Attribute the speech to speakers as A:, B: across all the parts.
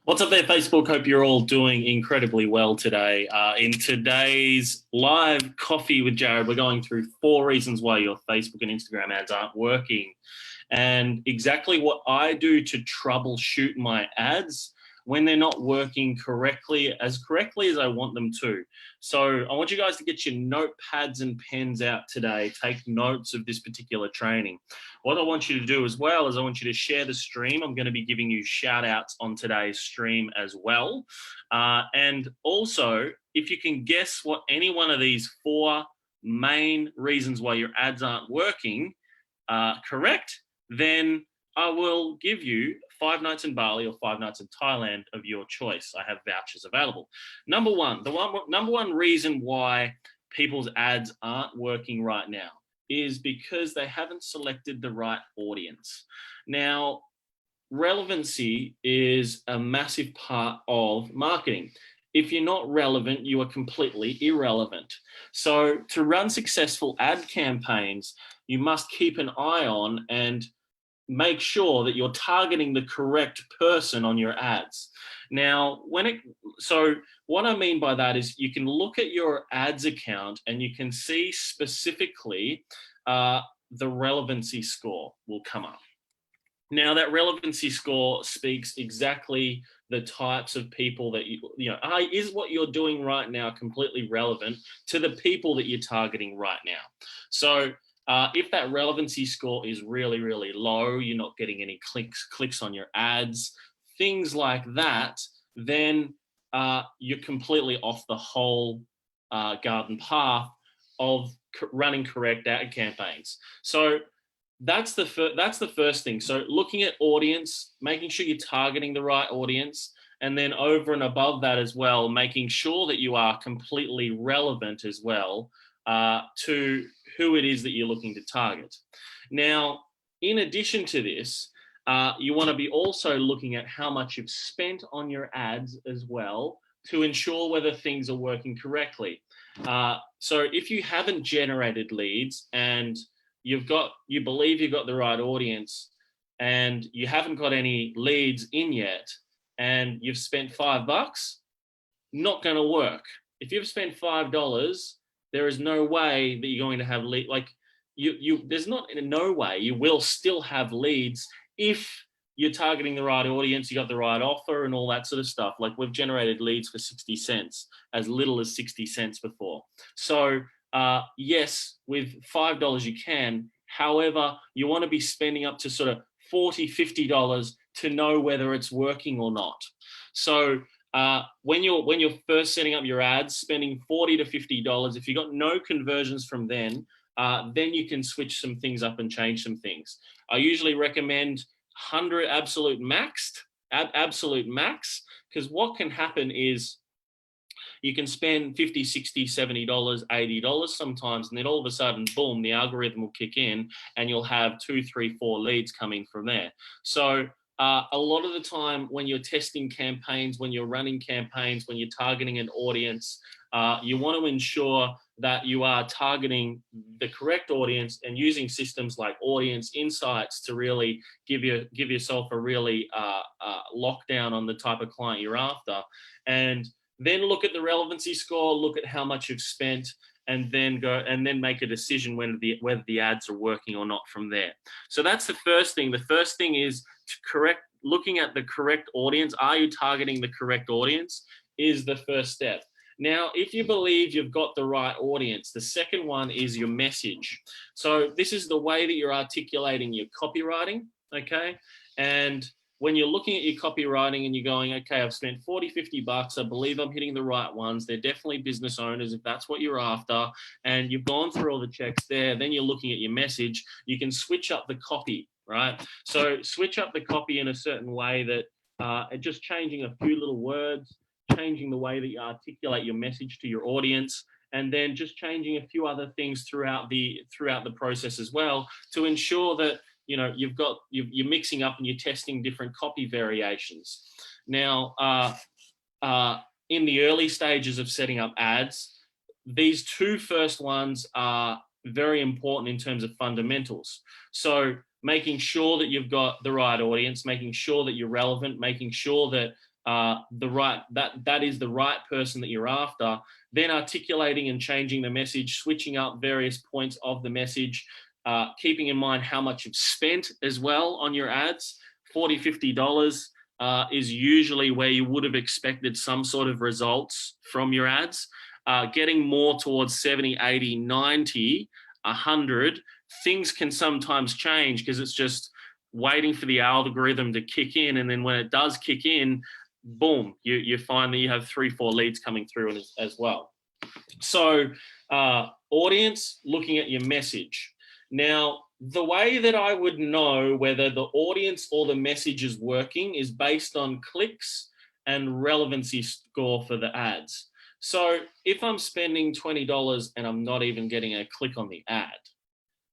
A: What's up there, Facebook? Hope you're all doing incredibly well today. In today's live coffee with Jared, we're going through 4 reasons why your Facebook and Instagram ads aren't working and exactly what I do to troubleshoot my ads when they're not working correctly as I want them to. So I want you guys to get your notepads and pens out today. Take notes of this particular training. What I want you to do as well is I want you to share the stream. I'm going to be giving you shout outs on today's stream as well. And also, if you can guess what any one of these 4 main reasons why your ads aren't working correct, then I will give you 5 nights in Bali or 5 nights in Thailand of your choice. I have vouchers available. Number one, number one reason why people's ads aren't working right now is because they haven't selected the right audience. Now, relevancy is a massive part of marketing. If you're not relevant, you are completely irrelevant. So to run successful ad campaigns, you must keep an eye on and make sure that you're targeting the correct person on your ads. Now, so what I mean by that is you can look at your ads account and you can see specifically the relevancy score will come up. Now, that relevancy score speaks exactly the types of people that is what you're doing right now completely relevant to the people that you're targeting right now. So if that relevancy score is really, really low, you're not getting any clicks on your ads, things like that, then you're completely off the whole garden path of running correct ad campaigns. So that's the first thing. So looking at audience, making sure you're targeting the right audience, and then over and above that as well, making sure that you are completely relevant as well to who it is that you're looking to target. Now, in addition to this, you want to be also looking at how much you've spent on your ads as well to ensure whether things are working correctly. So if you haven't generated leads and you believe you've got the right audience and you haven't got any leads in yet and you've spent $5, not going to work. If you've spent $5, there is no way that you're going to have lead. There's no way you will still have leads if you're targeting the right audience, you got the right offer and all that sort of stuff. Like we've generated leads for 60 cents, as little as 60 cents before. So yes, with $5 you can. However, you want to be spending up to sort of $40, $50 to know whether it's working or not. So when you're first setting up your ads, spending $40 to $50, if you got no conversions from then you can switch some things up and change some things. I usually recommend 100 absolute max, because what can happen is you can spend $50, $60, $70, $80 sometimes, and then all of a sudden, boom, the algorithm will kick in and you'll have 2, 3, 4 leads coming from there. So a lot of the time when you're testing campaigns, when you're running campaigns, when you're targeting an audience, you want to ensure that you are targeting the correct audience and using systems like audience insights to really give yourself a really lockdown on the type of client you're after. And then look at the relevancy score, look at how much you've spent, and then make a decision whether the ads are working or not from there. So that's the first thing. The first thing is looking at the correct audience. Are you targeting the correct audience is the first step. Now, if you believe you've got the right audience, the second one is your message. So this is the way that you're articulating your copywriting, okay? And when you're looking at your copywriting and you're going, okay, I've spent 40, 50 bucks. I believe I'm hitting the right ones. They're definitely business owners if that's what you're after. And you've gone through all the checks there. Then you're looking at your message. You can switch up the copy, right? So switch up the copy in a certain way that just changing a few little words, changing the way that you articulate your message to your audience, and then just changing a few other things throughout the process as well to ensure that you're mixing up and you're testing different copy variations. Now, in the early stages of setting up ads, these 2 first ones are very important in terms of fundamentals. So making sure that you've got the right audience, making sure that you're relevant, making sure that that is the right person that you're after. Then articulating and changing the message, switching up various points of the message, keeping in mind how much you've spent as well on your ads. $40, $50 is usually where you would have expected some sort of results from your ads. Getting more towards 70, 80, 90, 100, things can sometimes change because it's just waiting for the algorithm to kick in. And then when it does kick in, boom, you find that you have 3-4 leads coming through as well. So audience, looking at your message. Now, the way that I would know whether the audience or the message is working is based on clicks and relevancy score for the ads. So if I'm spending $20 and I'm not even getting a click on the ad,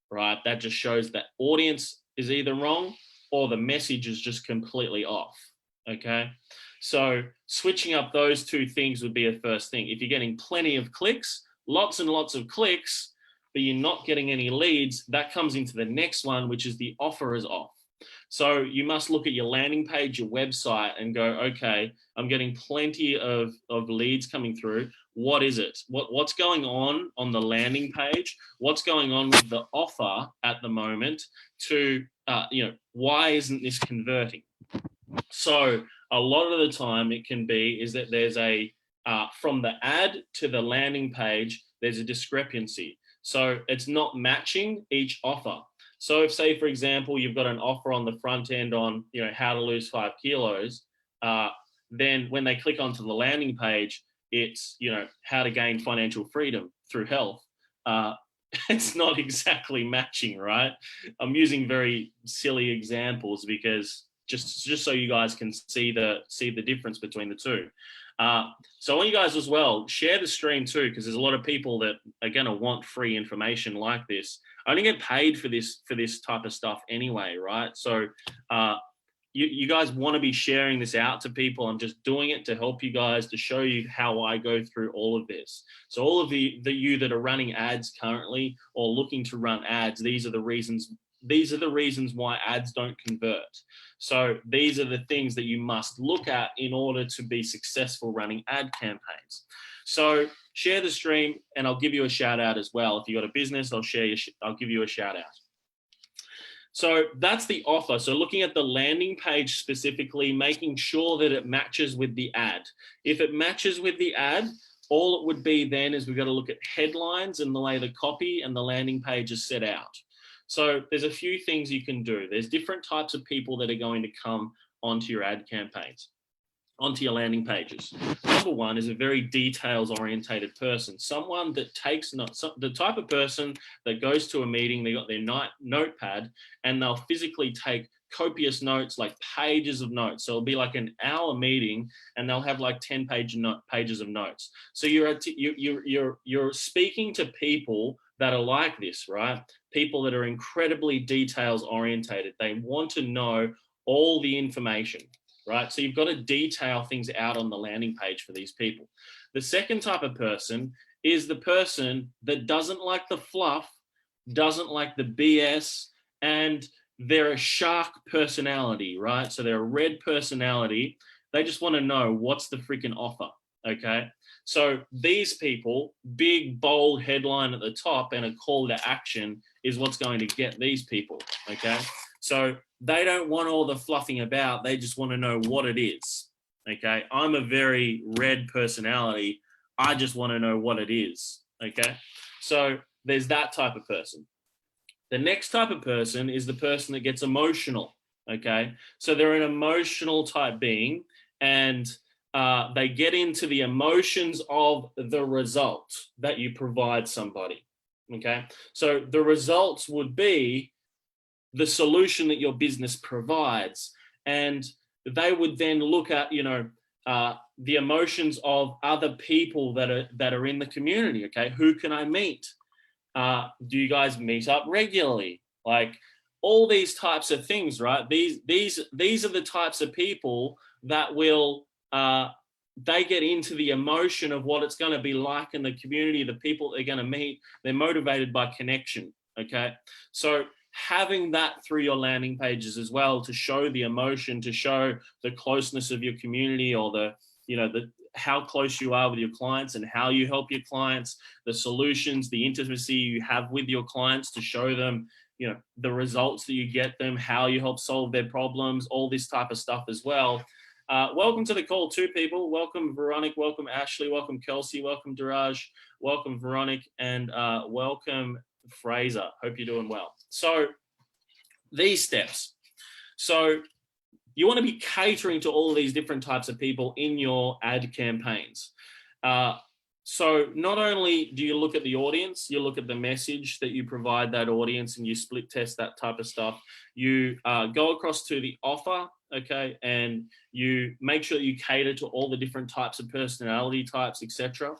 A: right, that just shows that audience is either wrong or the message is just completely off, okay? So switching up those two things would be a first thing. If you're getting plenty of clicks, lots and lots of clicks, but you're not getting any leads, that comes into the next one, which is the offer is off. So you must look at your landing page, your website, and go, okay, I'm getting plenty of leads coming through. What is it? What's going on the landing page? What's going on with the offer at the moment to, why isn't this converting? So a lot of the time it can be is that there's from the ad to the landing page, there's a discrepancy. So it's not matching each offer. So if, say, for example, you've got an offer on the front end on, how to lose 5 kilos, then when they click onto the landing page, it's, how to gain financial freedom through health. It's not exactly matching, right? I'm using very silly examples because just so you guys can see the difference between the two. So I want you guys as well, share the stream too, because there's a lot of people that are going to want free information like this. I only get paid for this type of stuff anyway, right? So you guys want to be sharing this out to people. I'm just doing it to help you guys, to show you how I go through all of this. So all of you that are running ads currently or looking to run ads, these are the reasons why ads don't convert. So these are the things that you must look at in order to be successful running ad campaigns. So share the stream and I'll give you a shout out as well. If you got a business, I'll give you a shout out. So that's the offer. So looking at the landing page specifically, making sure that it matches with the ad. If it matches with the ad, all it would be then is we've got to look at headlines and the way the copy and the landing page is set out. So there's a few things you can do. There's different types of people that are going to come onto your ad campaigns, onto your landing pages. Number one is a very details-orientated person, someone that takes notes, the type of person that goes to a meeting, they got their notepad, and they'll physically take copious notes, like pages of notes. So it'll be like an hour meeting, and they'll have like 10 pages of notes. So you're speaking to people that are like this, right? People that are incredibly details orientated. They want to know all the information, right? So you've got to detail things out on the landing page for these people. The second type of person is the person that doesn't like the fluff, doesn't like the BS, and they're a shark personality, right? So they're a red personality. They just want to know what's the freaking offer, okay? So these people, big, bold headline at the top and a call to action is what's going to get these people, okay? So they don't want all the fluffing about. They just want to know what it is, okay? I'm a very red personality. I just want to know what it is, okay? So there's that type of person. The next type of person is the person that gets emotional, okay? So they're an emotional type being, and they get into the emotions of the result that you provide somebody, okay? So the results would be the solution that your business provides, and they would then look at, the emotions of other people that are in the community, okay? Who can I meet? Do you guys meet up regularly? Like all these types of things, right? These are the types of people that will, they get into the emotion of what it's going to be like in the community, the people they're going to meet. They're motivated by connection, okay? So having that through your landing pages as well to show the emotion, to show the closeness of your community, or the, you know, the how close you are with your clients and how you help your clients, the solutions, the intimacy you have with your clients to show them, you know, the results that you get them, how you help solve their problems, all this type of stuff as well. Welcome to the call, two people. Welcome, Veronica. Welcome, Ashley. Welcome, Kelsey. Welcome, Diraj. Welcome, Veronica. And welcome, Fraser. Hope you're doing well. So these steps. So you want to be catering to all of these different types of people in your ad campaigns. So not only do you look at the audience, you look at the message that you provide that audience, and you split test that type of stuff. You go across to the offer, okay, and you make sure you cater to all the different types of personality types, etc.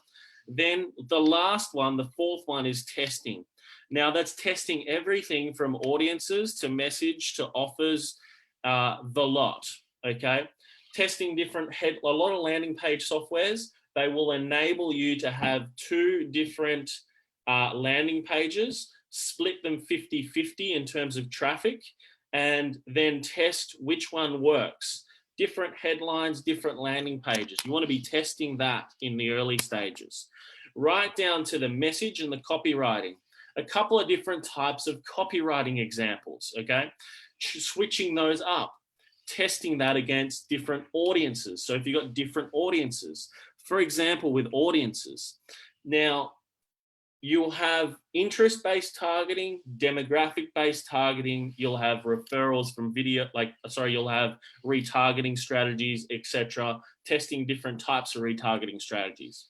A: Then the last one, the fourth one, is testing. Now that's testing everything from audiences to message to offers, the lot, okay? Testing different a lot of landing page softwares, they will enable you to have two different landing pages, split them 50-50 in terms of traffic, and then test which one works. Different headlines, different landing pages. You want to be testing that in the early stages. Right down to the message and the copywriting. A couple of different types of copywriting examples, okay? Switching those up, testing that against different audiences. So if you've got different audiences, for example, with audiences, now you'll have interest-based targeting, demographic-based targeting, you'll have referrals from video, you'll have retargeting strategies, etc., testing different types of retargeting strategies.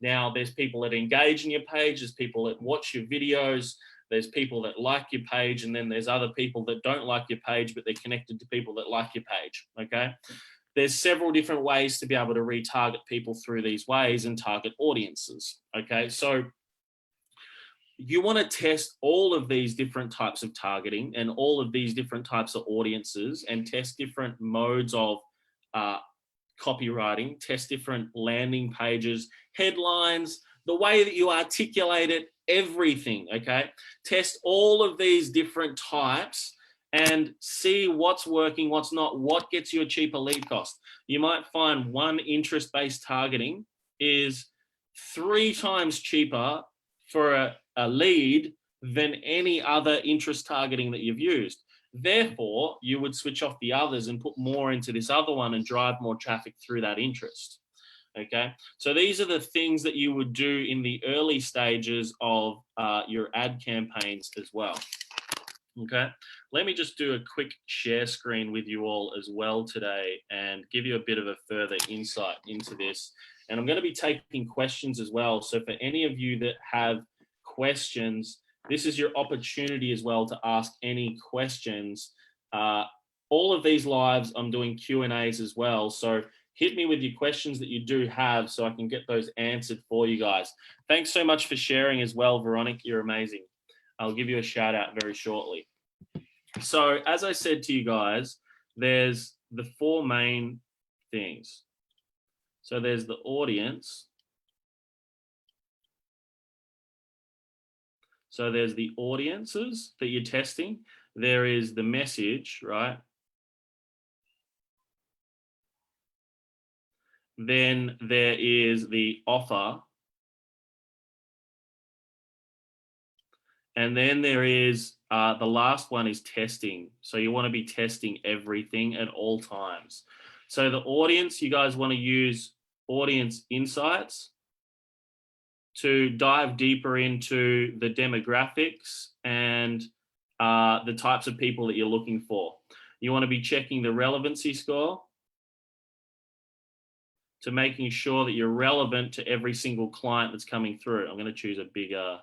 A: Now, there's people that engage in your page, there's people that watch your videos, there's people that like your page, and then there's other people that don't like your page, but they're connected to people that like your page, okay? There's several different ways to be able to retarget people through these ways and target audiences, okay? So you want to test all of these different types of targeting and all of these different types of audiences, and test different modes of copywriting, test different landing pages, headlines, the way that you articulate it, everything, okay? Test all of these different types and see what's working, what's not, what gets you a cheaper lead cost. You might find one interest-based targeting is 3 times cheaper for a lead than any other interest targeting that you've used. Therefore, you would switch off the others and put more into this other one and drive more traffic through that interest. Okay, so these are the things that you would do in the early stages of your ad campaigns as well. Okay, let me just do a quick share screen with you all as well today and give you a bit of a further insight into this. And I'm going to be taking questions as well. So for any of you that have questions, this is your opportunity as well to ask any questions. All of these lives, I'm doing Q&As as well. So hit me with your questions that you do have so I can get those answered for you guys. Thanks so much for sharing as well, Veronica. You're amazing. I'll give you a shout out very shortly. So as I said to you guys, there's the 4 main things. So there's the audience. So there's the audiences that you're testing. There is the message, right? Then there is the offer. And then there is the last one is testing. So you want to be testing everything at all times. So the audience, you guys want to use audience insights to dive deeper into the demographics and the types of people that you're looking for. You want to be checking the relevancy score to making sure that you're relevant to every single client that's coming through. I'm going to choose a bigger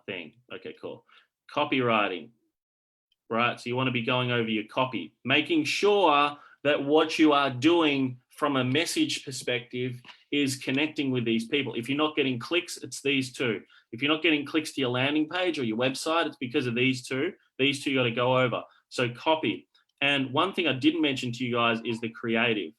A: thing. Okay, cool. Copywriting, right? So you want to be going over your copy, making sure that what you are doing from a message perspective is connecting with these people. If you're not getting clicks, it's these two. If you're not getting clicks to your landing page or your website, it's because of these two. These two you got to go over. So copy. And one thing I didn't mention to you guys is the creative.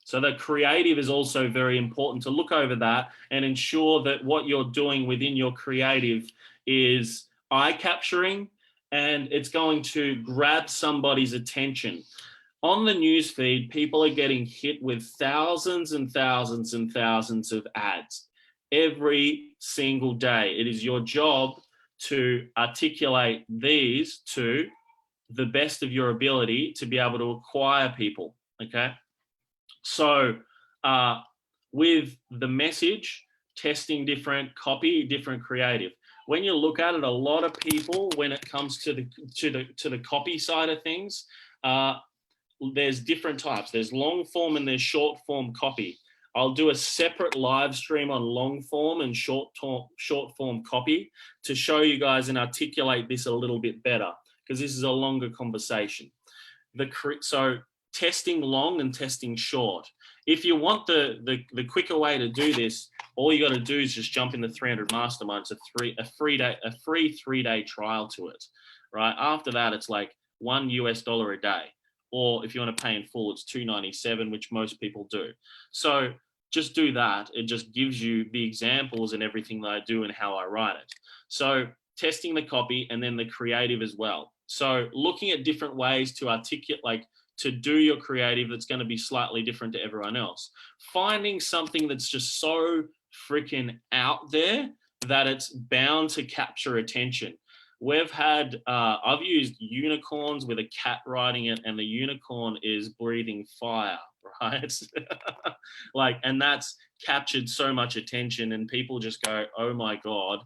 A: So the creative is also very important to look over that and ensure that what you're doing within your creative is eye capturing and it's going to grab somebody's attention. On the newsfeed, people are getting hit with thousands and thousands and thousands of ads every single day. It is your job to articulate these to the best of your ability to be able to acquire people, okay? So with the message, testing different copy, different creative. When you look at it, a lot of people, when it comes to the copy side of things, there's different types. There's long form and there's short form copy. I'll do a separate live stream on long form and short form copy to show you guys and articulate this a little bit better because this is a longer conversation. So testing long and testing short. If you want the quicker way to do this, all you got to do is just jump in the 300 Mastermind. It's a free 3-day trial to it, right? After that, it's like $1 a day. Or if you want to pay in full, it's $297, which most people do. So just do that. It just gives you the examples and everything that I do and how I write it. So testing the copy and then the creative as well. So looking at different ways to articulate, like to do your creative that's going to be slightly different to everyone else. Finding something that's just so freaking out there that it's bound to capture attention. We've had, I've used unicorns with a cat riding it and the unicorn is breathing fire, right? Like, and that's captured so much attention and people just go, oh my God,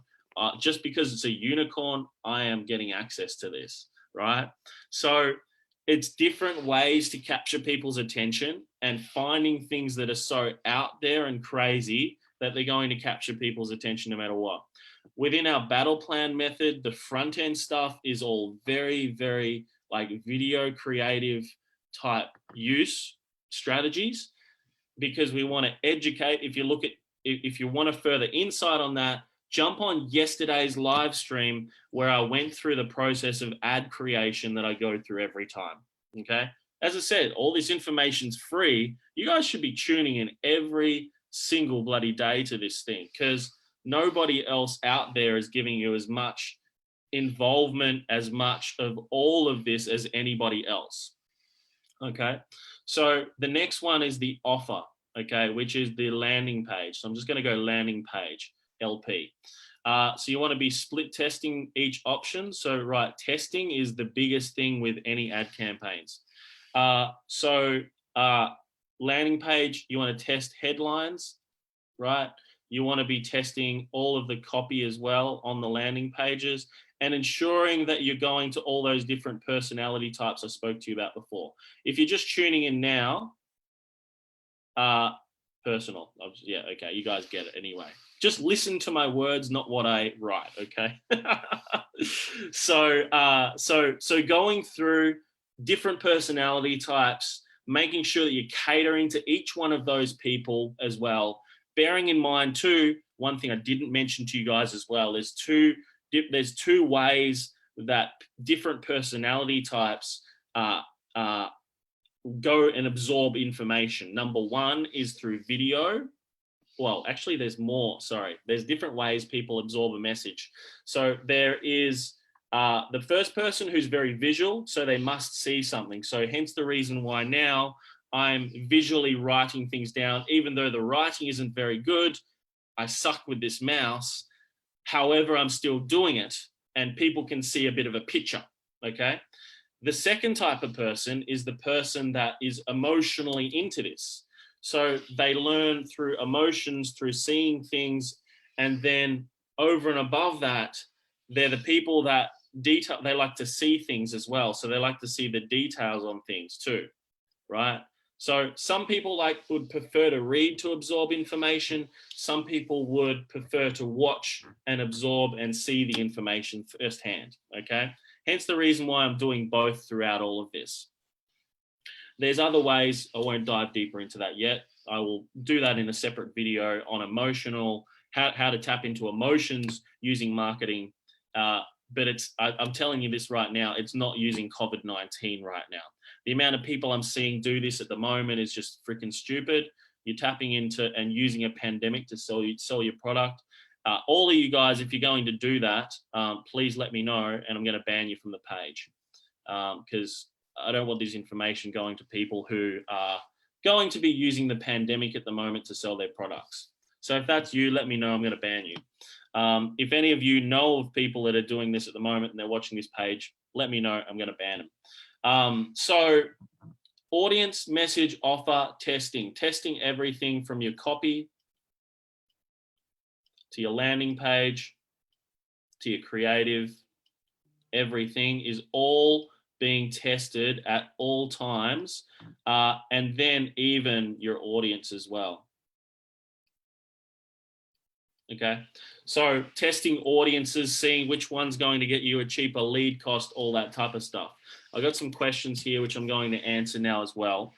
A: just because it's a unicorn, I am getting access to this, right? So it's different ways to capture people's attention and finding things that are so out there and crazy that they're going to capture people's attention no matter what. Within our battle plan method, the front end stuff is all very, very like video creative type use strategies because we want to educate. If you want a further insight on that, jump on yesterday's live stream where I went through the process of ad creation that I go through every time, okay? As I said, all this information's free. You guys should be tuning in every single bloody day to this thing because nobody else out there is giving you as much involvement, as much of all of this as anybody else, okay? So the next one is the offer, okay, which is the landing page. So I'm just gonna go landing page, LP. So you wanna be split testing each option. So right, testing is the biggest thing with any ad campaigns. Landing page, you wanna test headlines, right? You want to be testing all of the copy as well on the landing pages and ensuring that you're going to all those different personality types I spoke to you about before. If you're just tuning in now, personal, yeah, okay, you guys get it anyway. Just listen to my words, not what I write, okay? So going through different personality types, making sure that you're catering to each one of those people as well. Bearing in mind too, one thing I didn't mention to you guys as well is there's two ways that different personality types go and absorb information. Number one is through video. Well, actually there's more, sorry. There's different ways people absorb a message. So there is the first person who's very visual, so they must see something. So hence the reason why now I'm visually writing things down, even though the writing isn't very good. I suck with this mouse. However, I'm still doing it and people can see a bit of a picture, okay? The second type of person is the person that is emotionally into this. So they learn through emotions, through seeing things, and then over and above that, they're the people that they like to see things as well. So they like to see the details on things too, right? So some people would prefer to read to absorb information. Some people would prefer to watch and absorb and see the information firsthand, okay? Hence the reason why I'm doing both throughout all of this. There's other ways, I won't dive deeper into that yet. I will do that in a separate video on emotional, how to tap into emotions using marketing. but I'm telling you this right now, it's not using COVID-19 right now. The amount of people I'm seeing do this at the moment is just freaking stupid. You're tapping into and using a pandemic to sell your product. All of you guys, if you're going to do that, please let me know, and I'm going to ban you from the page, because I don't want this information going to people who are going to be using the pandemic at the moment to sell their products. So if that's you, let me know. I'm going to ban you. If any of you know of people that are doing this at the moment and they're watching this page, let me know. I'm going to ban them. So audience, message, offer, testing everything from your copy to your landing page to your creative. Everything is all being tested at all times, and then even your audience as well. Okay, so testing audiences, seeing which one's going to get you a cheaper lead cost, all that type of stuff. I got some questions here which I'm going to answer now as well.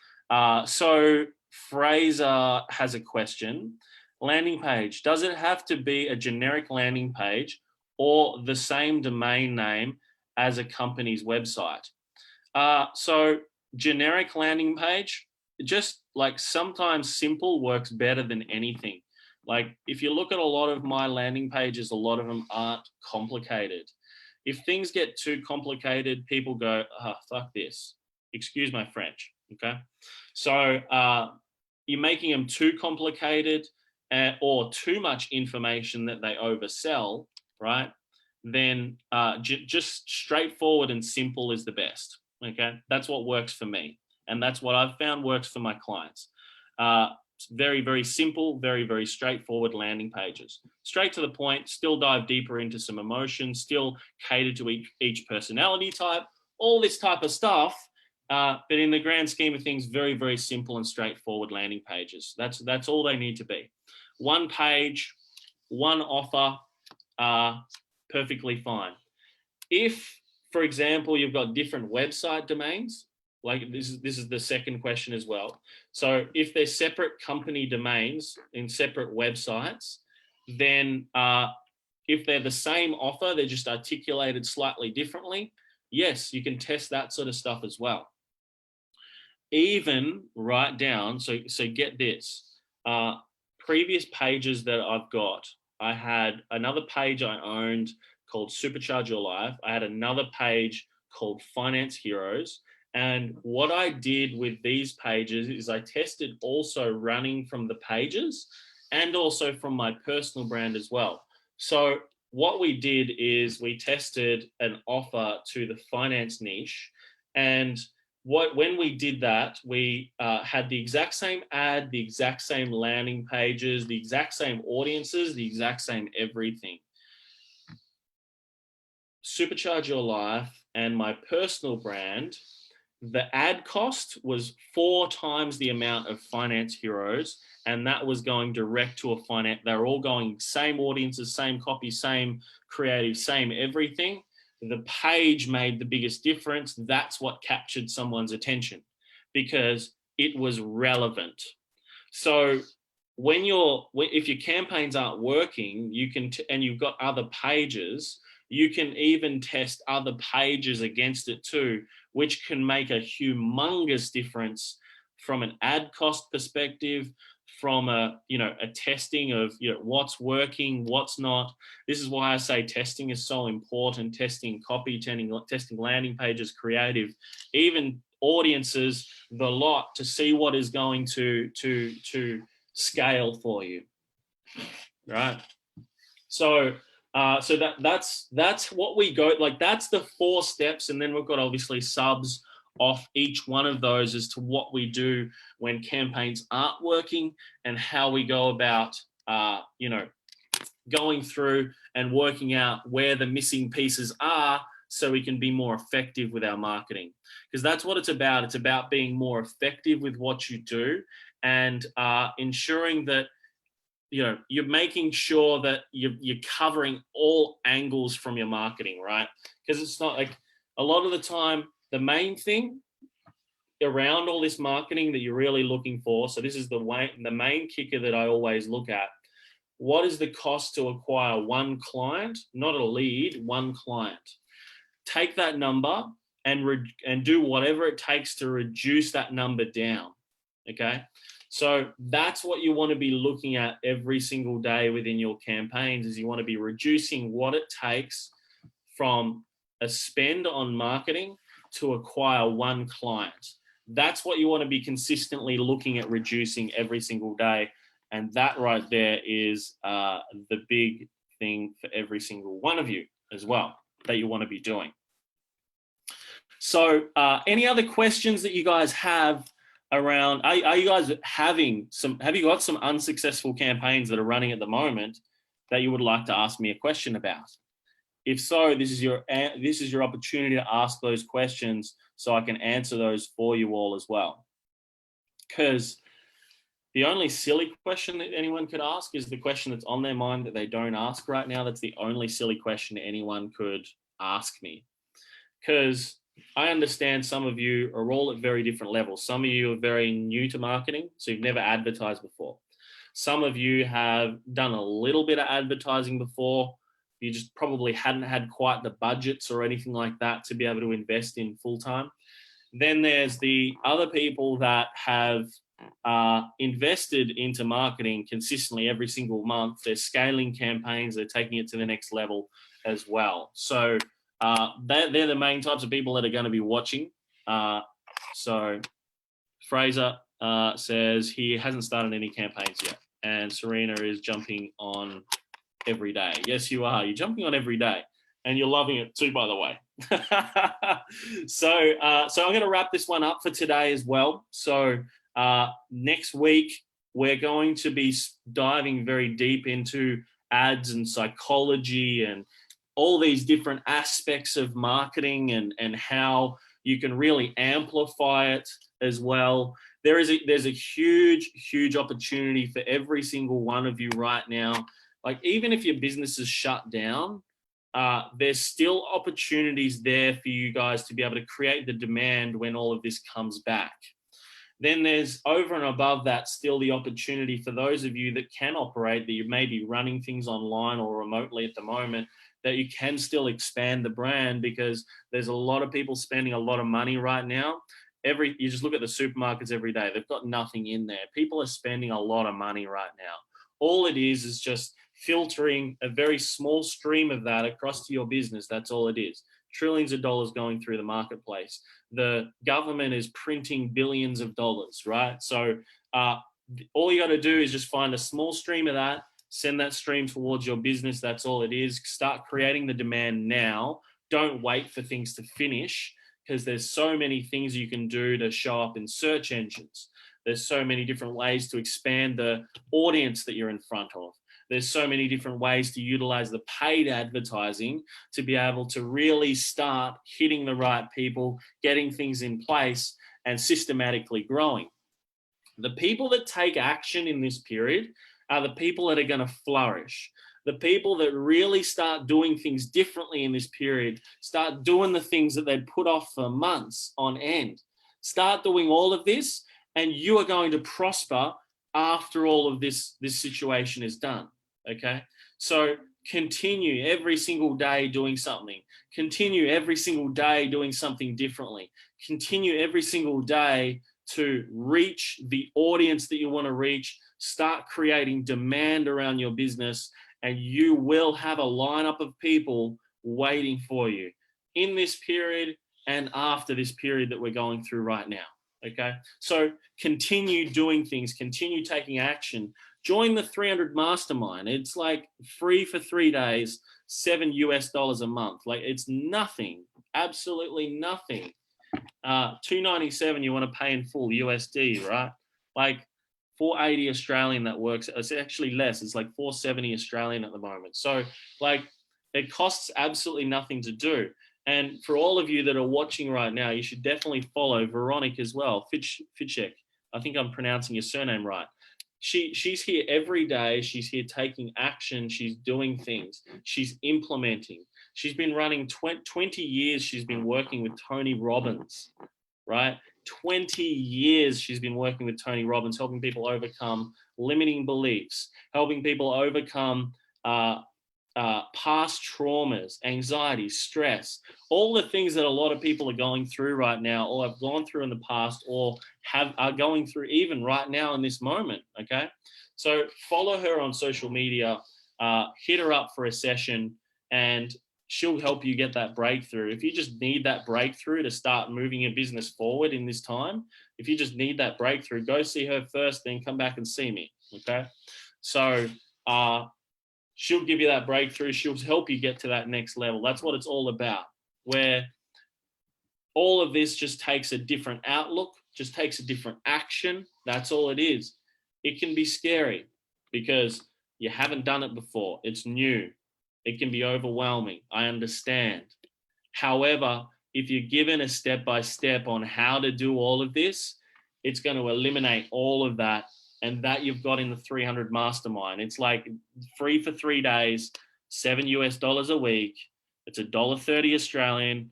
A: So Fraser has a question. Landing page, does it have to be a generic landing page or the same domain name as a company's website? So generic landing page, just like sometimes simple works better than anything. Like if you look at a lot of my landing pages, a lot of them aren't complicated. If things get too complicated, people go, oh, fuck this. Excuse my French, okay? So you're making them too complicated or too much information that they oversell, right? Then just straightforward and simple is the best, okay? That's what works for me. And that's what I've found works for my clients. Very, very simple, very, very straightforward landing pages. Straight to the point, still dive deeper into some emotions, still cater to each personality type, all this type of stuff. But in the grand scheme of things, very, very simple and straightforward landing pages. That's all they need to be. One page, one offer, perfectly fine. If, for example, you've got different website domains, like this is the second question as well. So if they're separate company domains in separate websites, then if they're the same offer, they're just articulated slightly differently, yes, you can test that sort of stuff as well. Even write down, so get this, previous pages that I've got, I had another page I owned called Supercharge Your Life. I had another page called Finance Heroes. And what I did with these pages is I tested also running from the pages and also from my personal brand as well. So what we did is we tested an offer to the finance niche. And when we did that, we had the exact same ad, the exact same landing pages, the exact same audiences, the exact same everything. Supercharge Your Life and my personal brand, the ad cost was 4 times the amount of Finance Heroes, and that was going direct to a finance. They're all going same audiences, same copy, same creative, same everything. The page made the biggest difference. That's what captured someone's attention because it was relevant. So if your campaigns aren't working, you can, and you've got other pages, you can even test other pages against it too, which can make a humongous difference from an ad cost perspective, from a testing of what's working, what's not. This is why I say testing is so important. Testing copy, testing landing pages, creative, even audiences, the lot, to see what is going to scale for you, right? So that's what we go, like that's the 4 steps, and then we've got obviously subs off each one of those as to what we do when campaigns aren't working and how we go about going through and working out where the missing pieces are so we can be more effective with our marketing, because that's what it's about. It's about being more effective with what you do and ensuring that you're making sure that you're covering all angles from your marketing, right? Because it's not like a lot of the time, the main thing around all this marketing that you're really looking for. So this is the main kicker that I always look at. what is the cost to acquire one client, not a lead, one client. Take that number and do whatever it takes to reduce that number down, okay? So that's what you want to be looking at every single day within your campaigns, is you want to be reducing what it takes from a spend on marketing to acquire one client. That's what you want to be consistently looking at reducing every single day. And that right there is the big thing for every single one of you as well that you want to be doing. So any other questions that you guys have around, are you guys have you got some unsuccessful campaigns that are running at the moment that you would like to ask me a question about? If so, this is your opportunity to ask those questions so I can answer those for you all as well. Because the only silly question that anyone could ask is the question that's on their mind that they don't ask right now. That's the only silly question anyone could ask me. Because I understand some of you are all at very different levels. Some of you are very new to marketing, so you've never advertised before. Some of you have done a little bit of advertising before. You just probably hadn't had quite the budgets or anything like that to be able to invest in full time. Then there's the other people that have invested into marketing consistently every single month. They're scaling campaigns. They're taking it to the next level as well. So they're the main types of people that are going to be watching. So Fraser says he hasn't started any campaigns yet. And Serena is jumping on every day. Yes, you are. You're jumping on every day. And you're loving it too, by the way. So I'm going to wrap this one up for today as well. So next week, we're going to be diving very deep into ads and psychology and all these different aspects of marketing and how you can really amplify it as well. There's a huge opportunity for every single one of you right now. Like, even if your business is shut down, there's still opportunities there for you guys to be able to create the demand when all of this comes back. Then there's, over and above that, still the opportunity for those of you that can operate, that you may be running things online or remotely at the moment, that you can still expand the brand, because there's a lot of people spending a lot of money right now. You just look at the supermarkets every day, they've got nothing in there. People are spending a lot of money right now. All it is just filtering a very small stream of that across to your business. That's all it is. Trillions of dollars going through the marketplace. The government is printing billions of dollars, right? So all you got to do is just find a small stream of that, send that stream towards your business. That's all it is. Start creating the demand now. Don't wait for things to finish, because there's so many things you can do to show up in search engines. There's so many different ways to expand the audience that you're in front of. There's so many different ways to utilize the paid advertising to be able to really start hitting the right people, getting things in place, and systematically growing. The people that take action in this period are the people that are going to flourish. The people that really start doing things differently in this period, start doing the things that they'd put off for months on end. Start doing all of this, and you are going to prosper after all of this situation is done, okay? So continue every single day doing something. Continue every single day doing something differently. Continue every single day to reach the audience that you want to reach. Start creating demand around your business, and you will have a lineup of people waiting for you in this period and after this period that we're going through right now. Okay, so continue doing things, continue taking action. Join the 300 Mastermind. It's like free for 3 days, $7 a month. Like, it's nothing, absolutely nothing. $297 you want to pay in full USD, right? Like $480 Australian, that works. It's actually less. It's like $470 Australian at the moment. So like, it costs absolutely nothing to do. And for all of you that are watching right now, you should definitely follow Veronica as well. Fitchek. I think I'm pronouncing your surname right. She's here every day. She's here taking action. She's doing things. She's implementing. She's been running 20 years. She's been working with Tony Robbins, right? 20 years she's been working with Tony Robbins, helping people overcome limiting beliefs, helping people overcome past traumas, anxiety, stress, all the things that a lot of people are going through right now, or have gone through in the past, or are going through even right now in this moment. Okay, so follow her on social media, hit her up for a session, and she'll help you get that breakthrough. If you just need that breakthrough to start moving your business forward in this time, if you just need that breakthrough, go see her first, then come back and see me. Okay, so she'll give you that breakthrough. She'll help you get to that next level. That's what it's all about, where all of this just takes a different outlook, just takes a different action. That's all it is. It can be scary because you haven't done it before. It's new. It can be overwhelming. I understand. However, if you're given a step-by-step on how to do all of this, it's going to eliminate all of that. And that you've got in the 300 mastermind. It's like free for 3 days, $7 a week. It's $1.30 Australian.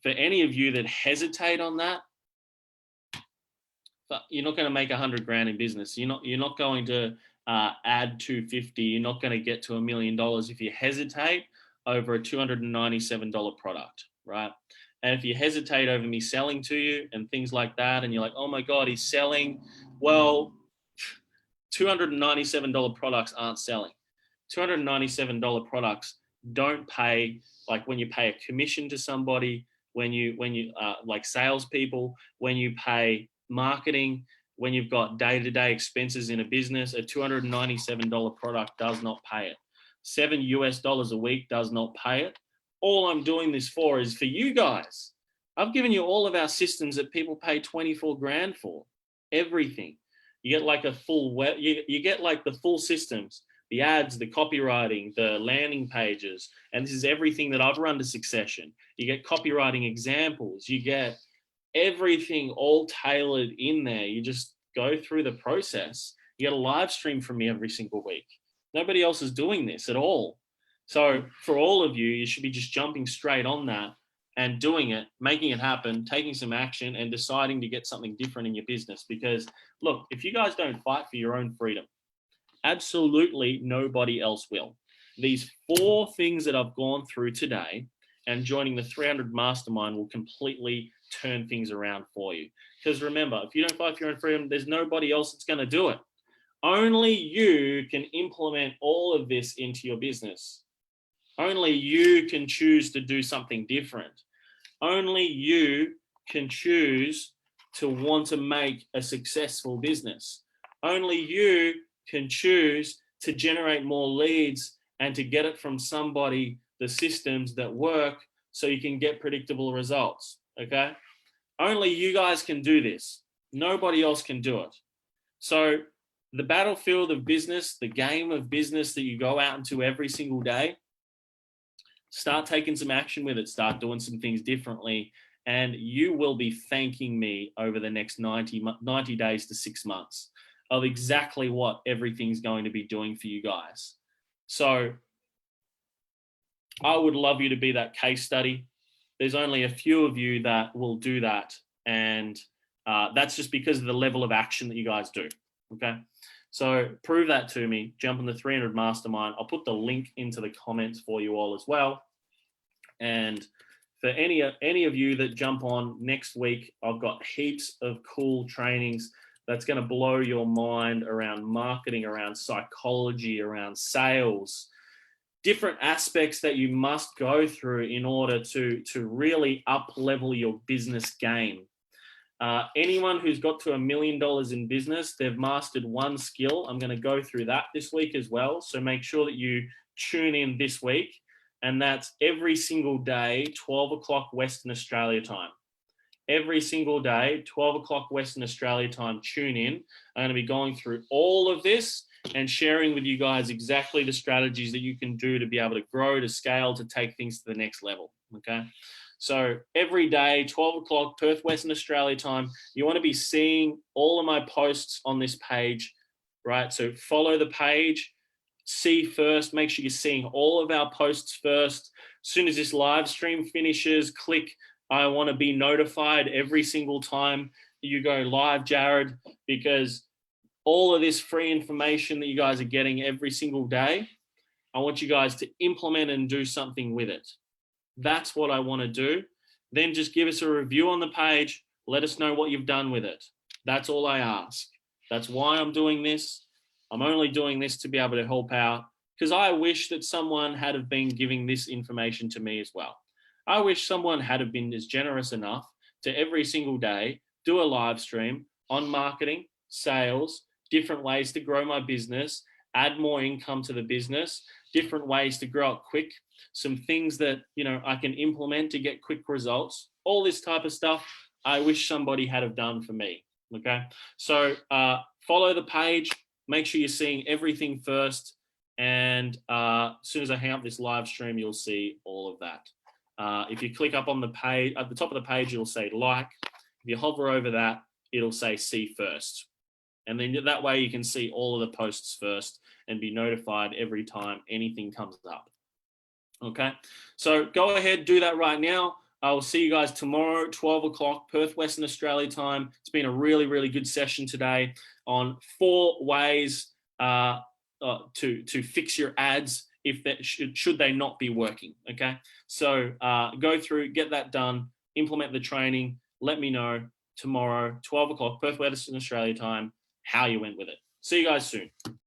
A: For any of you that hesitate on that, you're not going to make 100 grand in business. You're not going to add 250. You're not going to get to $1 million if you hesitate over a $297 product, right? And if you hesitate over me selling to you and things like that, and you're like, oh my God, he's selling. Well, $297 products aren't selling. $297 products don't pay, like when you pay a commission to somebody, when you like salespeople, when you pay marketing, when you've got day-to-day expenses in a business, a $297 product does not pay it. $7 a week does not pay it. All I'm doing this for is for you guys. I've given you all of our systems that people pay 24 grand for, everything. You get like a full you get like the full systems, the ads, the copywriting, the landing pages, and this is everything that I've run to succession. You get copywriting examples, you get everything all tailored in there. You just go through the process. You get a live stream from me every single week. Nobody else is doing this at all. So for all of you, you should be just jumping straight on that and doing it, making it happen, taking some action, and deciding to get something different in your business. Because look, if you guys don't fight for your own freedom, absolutely nobody else will. These 4 things that I've gone through today and joining the 300 Mastermind will completely turn things around for you. Because remember, if you don't fight for your own freedom, there's nobody else that's going to do it. Only you can implement all of this into your business. Only you can choose to do something different. Only you can choose to want to make a successful business. Only you can choose to generate more leads and to get it from somebody, the systems that work, so you can get predictable results, okay? Only you guys can do this. Nobody else can do it. So the battlefield of business, the game of business that you go out into every single day, start taking some action with it, start doing some things differently, and you will be thanking me over the next 90 days to 6 months of exactly what everything's going to be doing for you guys. So I would love you to be that case study. There's only a few of you that will do that, and that's just because of the level of action that you guys do, okay? So prove that to me. Jump on the 300 Mastermind. I'll put the link into the comments for you all as well. And for any of you that jump on next week, I've got heaps of cool trainings that's going to blow your mind around marketing, around psychology, around sales, different aspects that you must go through in order to really up-level your business game. Anyone who's got to $1 million in business, they've mastered one skill. I'm going to go through that this week as well. So make sure that you tune in this week. And that's every single day, 12 o'clock Western Australia time. Every single day, 12 o'clock Western Australia time, tune in. I'm going to be going through all of this and sharing with you guys exactly the strategies that you can do to be able to grow, to scale, to take things to the next level, okay? So every day, 12 o'clock, Perth, Western Australia time, you want to be seeing all of my posts on this page, right? So follow the page, see first, make sure you're seeing all of our posts first. As soon as this live stream finishes, click I want to be notified every single time you go live, Jared, because all of this free information that you guys are getting every single day, I want you guys to implement and do something with it. That's what I want to do. Then just give us a review on the page. Let us know what you've done with it. That's all I ask. That's why I'm doing this. I'm only doing this to be able to help out, because I wish that someone had have been giving this information to me as well. I wish someone had have been as generous enough to every single day do a live stream on marketing, sales, different ways to grow my business, add more income to the business, different ways to grow it quick, some things that, you know, I can implement to get quick results, all this type of stuff. I wish somebody had have done for me. Okay. So follow the page, make sure you're seeing everything first. And as soon as I hang up this live stream, you'll see all of that. If you click up on the page, at the top of the page, it'll say like. If you hover over that, it'll say see first. And then that way you can see all of the posts first and be notified every time anything comes up. Okay, so go ahead, do that right now. I will see you guys tomorrow, 12 o'clock, Perth, Western Australia time. It's been a really, really good session today on 4 ways to fix your ads if that should they not be working. Okay, so go through, get that done, implement the training. Let me know tomorrow, 12 o'clock, Perth, Western Australia time, how you went with it. See you guys soon.